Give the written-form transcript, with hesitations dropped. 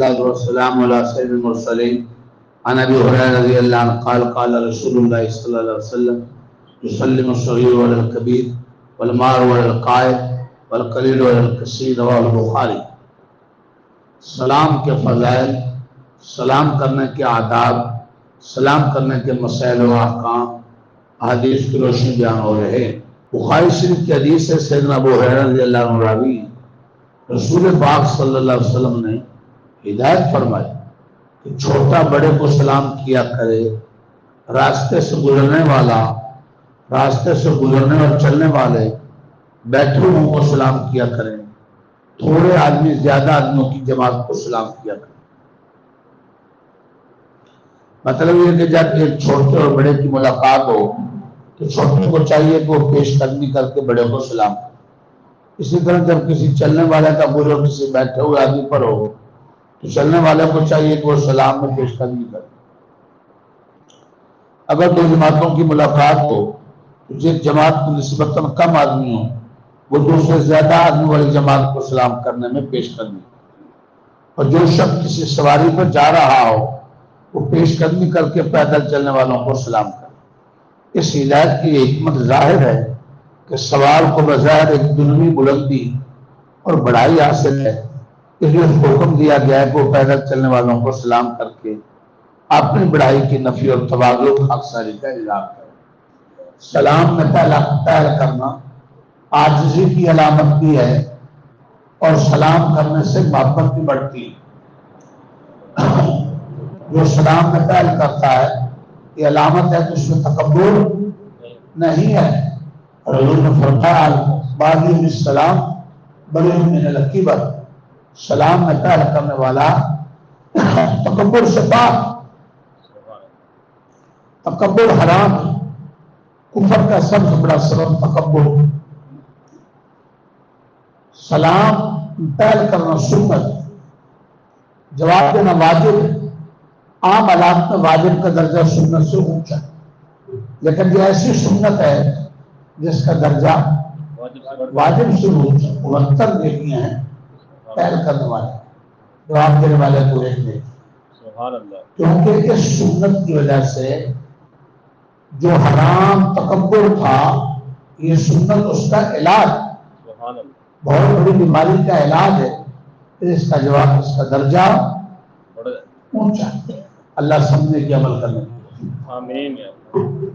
والسلام على سيد المرسلين عن ابي هريره رضي الله عنه قال قال رسول الله صلى الله عليه وسلم يسلم الصغير على الكبير والمار على القائد والقليل على الكثير رواه البخاری۔ سلام کے فضائل، سلام کرنے کے آداب، سلام کرنے کے مسائل و احکام حدیث کی روشنی بیان ہو رہے ہیں۔ بخاری شریف کی حدیث ہے، سیدنا ابو ہریرہ رضی اللہ عنہ راوی ہیں، رسول پاک صلی اللہ علیہ وسلم نے ہدایت فرمائی کہ چھوٹا بڑے کو سلام کیا کرے، راستے سے گزرنے اور چلنے والے بیٹھے ہوئے کو سلام کیا کریں، تھوڑے آدمی زیادہ آدمیوں کی جماعت کو سلام کیا کریں۔ مطلب یہ کہ جب ایک چھوٹے اور بڑے کی ملاقات ہو تو چھوٹے کو چاہیے کہ وہ پیش قدمی کر کے بڑے کو سلام کرے۔ اسی طرح جب کسی چلنے والے کا بزرگ کسی بیٹھے ہوئے آدمی پر ہو تو چلنے والے کو چاہیے کہ وہ سلام میں پیش قدمی کرے۔ اگر دو جماعتوں کی ملاقات ہو تو جس جماعت کی نسبتاً کم آدمی ہو وہ دوسرے زیادہ آدمی والی جماعت کو سلام کرنے میں پیش قدمی کرے، اور جو شخص کسی سواری پر جا رہا ہو وہ پیش قدمی کر کے پیدل چلنے والوں کو سلام کرے۔ اس ہدایت کی یہ حکمت ظاہر ہے کہ سوار کو بظاہر ایک دنیوی بلندی اور بڑائی حاصل ہے، اس لیے اس کو حکم دیا گیا ہے کہ وہ پیدل چلنے والوں کو سلام کر کے اپنی بڑائی کی نفی اور تواضع خاکساری کا اظہار کرے۔ سلام میں پہل کرنا عاجزی کی علامت بھی ہے، اور سلام کرنے سے محبت بھی بڑھتی ہے۔ جو سلام میں پہل کرتا ہے یہ علامت ہے کہ اس میں تکبر نہیں ہے۔ حضور نے فرمایا باغی السلام بری من الکبر، سلام میں پہل کرنے والا تکبر سے پاک۔ تکبر حرام ہے، کفر کا سب سے بڑا سبب تکبر۔ سلام پہل کرنا سنت، جواب دینا واجب ہے۔ عام حالات میں واجب کا درجہ سنت سے اونچا ہے، لیکن یہ ایسی سنت ہے جس کا درجہ واجب سے اونچا۔ 69 نیکیاں ہیں پہل کرنے والے، جواب دینے والے کو ایک نیکی۔ کیونکہ اس سنت کی وجہ سے جو حرام تکبر تھا، یہ سنت اس کا علاج، بہت بڑی بیماری کا علاج ہے، اس کا جواب، اس کا درجہ اونچا۔ اللہ سمجھنے کی عمل کرنے کی۔ آمین۔